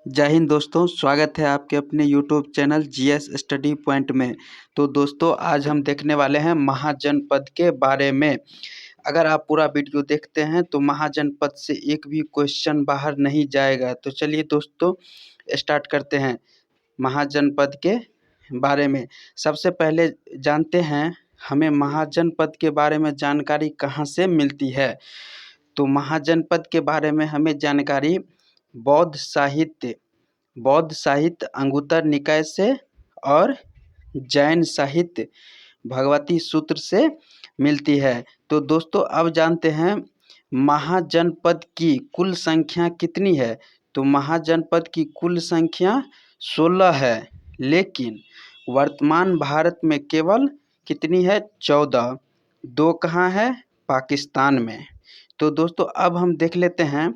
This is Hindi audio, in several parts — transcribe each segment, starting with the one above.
जय हिंद दोस्तों, स्वागत है आपके अपने YouTube channel GS study point में। तो दोस्तों आज हम देखने वाले हैं महाजनपद के बारे में। अगर आप पूरा वीडियो देखते हैं तो महाजनपद से एक भी क्वेश्चन बाहर नहीं जाएगा। तो चलिए दोस्तों स्टार्ट करते हैं महाजनपद के बारे में। सबसे पहले जानते हैं हमें महाजनपद के बारे में जानकारी कहाँ से मिलती है। तो महाजनपद के बारे में हमें जानकारी बौद्ध साहित्य अंगुत्तर निकाय से और जैन साहित्य भगवती सूत्र से मिलती है। तो दोस्तों अब जानते हैं महाजनपद की कुल संख्या कितनी है। तो महाजनपद की कुल संख्या 16 है, लेकिन वर्तमान भारत में केवल कितनी है, 14। 2 कहाँ है, पाकिस्तान में। तो दोस्तों अब हम देख लेते हैं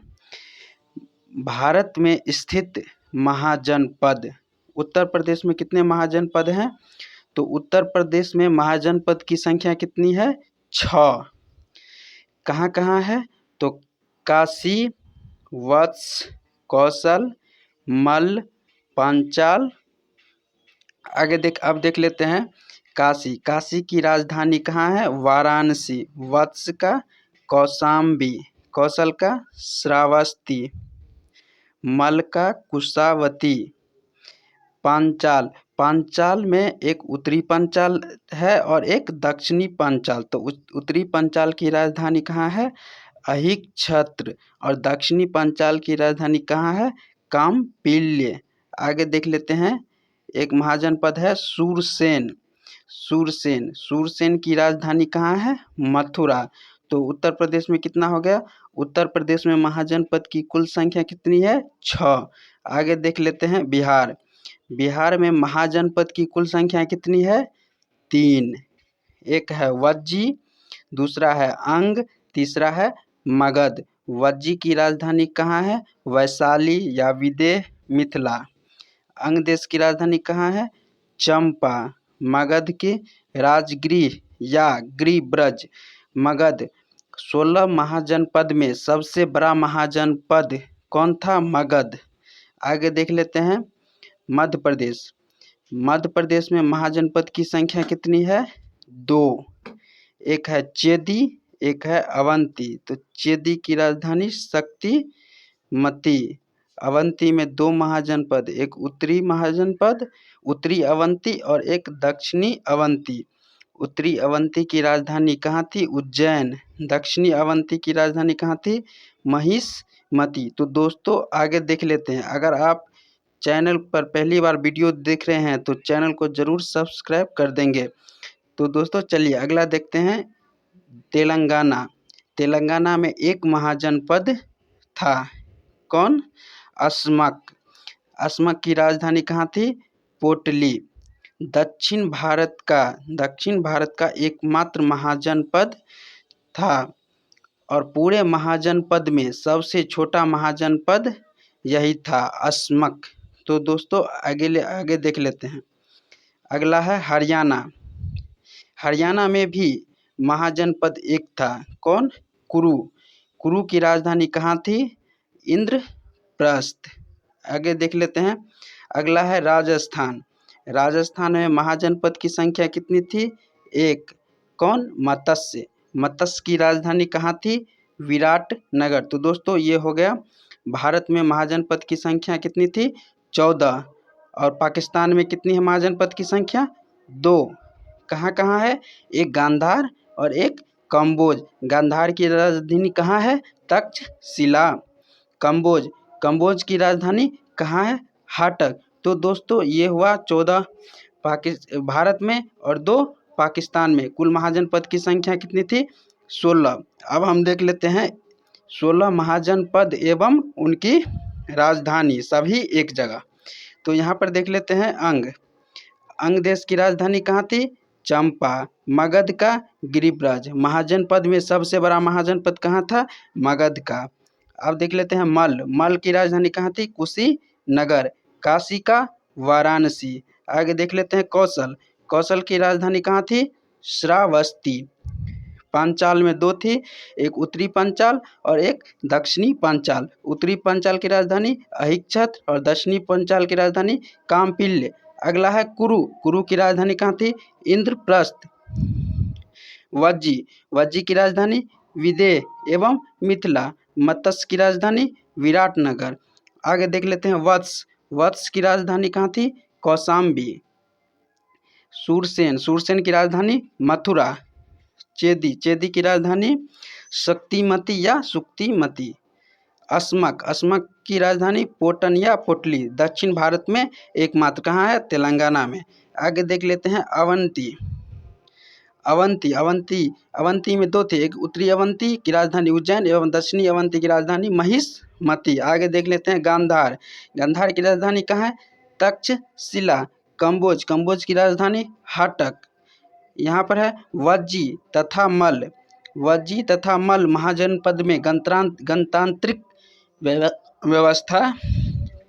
भारत में स्थित महाजनपद। उत्तर प्रदेश में कितने महाजनपद हैं। तो उत्तर प्रदेश में महाजनपद की संख्या कितनी है, 6। कहाँ कहाँ है, तो काशी, वत्स, कौशल, मल्ल, पांचाल। अब देख लेते हैं काशी की राजधानी कहाँ है, वाराणसी। वत्स का कौशाम्बी, कौशल का श्रावस्ती, मल्ल का कुशावती, पांचाल में एक उत्तरी पांचाल है और एक दक्षिणी पांचाल। तो उत्तरी पांचाल की राजधानी कहाँ है, अहिच्छत्र, और दक्षिणी पांचाल की राजधानी कहाँ है, कामपिल्य। आगे देख लेते हैं एक महाजनपद है सूरसेन की राजधानी कहाँ है, मथुरा। तो उत्तर प्रदेश में कितना हो गया, उत्तर प्रदेश में महाजनपद की कुल संख्या कितनी है, 6। आगे देख लेते हैं बिहार में महाजनपद की कुल संख्या कितनी है, 3। एक है वज्जी, दूसरा है अंग, तीसरा है मगध। वज्जी की राजधानी कहाँ है, वैशाली या विदेह, मिथिला। अंग देश की राजधानी कहाँ है, चंपा। मगध की राजगृह या गृहब्रज, मगध। 16 महाजनपद में सबसे बड़ा महाजनपद कौन था, मगध। आगे देख लेते हैं मध्य प्रदेश में महाजनपद की संख्या कितनी है, 2। एक है चेदी, एक है अवंती। तो चेदी की राजधानी शक्तिमती। अवंती में 2 महाजनपद, एक उत्तरी अवंती और एक दक्षिणी अवंती। उत्तरी अवंती की राजधानी कहाँ थी, उज्जैन। दक्षिणी अवंती की राजधानी कहाँ थी, महिष्मती। तो दोस्तों आगे देख लेते हैं। अगर आप चैनल पर पहली बार वीडियो देख रहे हैं तो चैनल को जरूर सब्सक्राइब कर देंगे। तो दोस्तों चलिए अगला देखते हैं तेलंगाना में एक महाजनपद था, कौन, अस्मक की राजधानी कहाँ थी, पोटली। दक्षिण भारत का एकमात्र महाजनपद था और पूरे महाजनपद में सबसे छोटा महाजनपद यही था, अस्मक। तो दोस्तों आगे देख लेते हैं। अगला है हरियाणा में भी महाजनपद एक था, कौन, कुरु की राजधानी कहाँ थी, इंद्रप्रस्थ। आगे देख लेते हैं। अगला है राजस्थान में महाजनपद की संख्या कितनी थी, 1, कौन, मत्स्य की राजधानी कहाँ थी, विराटनगर। तो दोस्तों ये हो गया भारत में महाजनपद की संख्या कितनी थी, 14। और पाकिस्तान में कितनी है महाजनपद की संख्या, 2। कहाँ कहाँ है, एक गांधार और एक कम्बोज। गांधार की राजधानी कहाँ है, तक्षशिला। कम्बोज की राजधानी कहाँ है, हाटक। तो दोस्तों ये हुआ 14 भारत में और 2 पाकिस्तान में। कुल महाजनपद की संख्या कितनी थी, 16। अब हम देख लेते हैं 16 महाजनपद एवं उनकी राजधानी सभी एक जगह। तो यहाँ पर देख लेते हैं अंग देश की राजधानी कहाँ थी, चंपा। मगध का गिरिब्रज। महाजनपद में सबसे बड़ा महाजनपद कहाँ था, मगध का। अब देख लेते हैं मल्ल की राजधानी कहाँ थी, कुशीनगर। काशी का वाराणसी। आगे देख लेते हैं कौशल की राजधानी कहाँ थी, श्रावस्ती। पांचाल में 2 थी, एक उत्तरी पांचाल और एक दक्षिणी पांचाल। उत्तरी पांचाल की राजधानी अहिच्छत्र और दक्षिणी पांचाल की राजधानी कामपिल्य। अगला है कुरु। कुरु की राजधानी कहाँ थी? इंद्रप्रस्थ। वज्जी। वज्जी की राजधानी विदेह एवं मिथिला। मत्स्य की राजधानी विराटनगर। आगे देख लेते हैं वत्स। वत्स की राजधानी कहाँ थी? कौशाम्बी। सूरसेन। सूरसेन की राजधानी मथुरा। चेदी। चेदी की राजधानी शक्तिमती या सुक्तिमती। अस्मक। अस्मक की राजधानी पोटन या पोटली। दक्षिण भारत में एकमात्र कहाँ है? तेलंगाना में। आगे देख लेते हैं अवंती। अवंती। अवंती। अवंती में 2 थे, एक उत्तरी अवंती की राजधानी उज्जैन एवं दक्षिणी अवंती की राजधानी महिषमती। आगे देख लेते हैं गांधार। गांधार की राजधानी कहाँ है? तक्षशिला। कंबोज। कंबोज की राजधानी हाटक। यहाँ पर है वज्जी तथा मल। वज्जी तथा मल महाजनपद में गणतांत्रिक व्यवस्था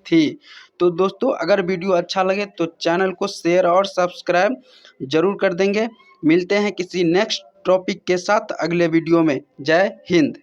थी। तो दोस्तों अगर वीडियो अच्छा लगे तो चैनल को शेयर और सब्सक्राइब जरूर कर देंगे। मिलते हैं किसी नेक्स्ट टॉपिक के साथ अगले वीडियो में। जय हिंद।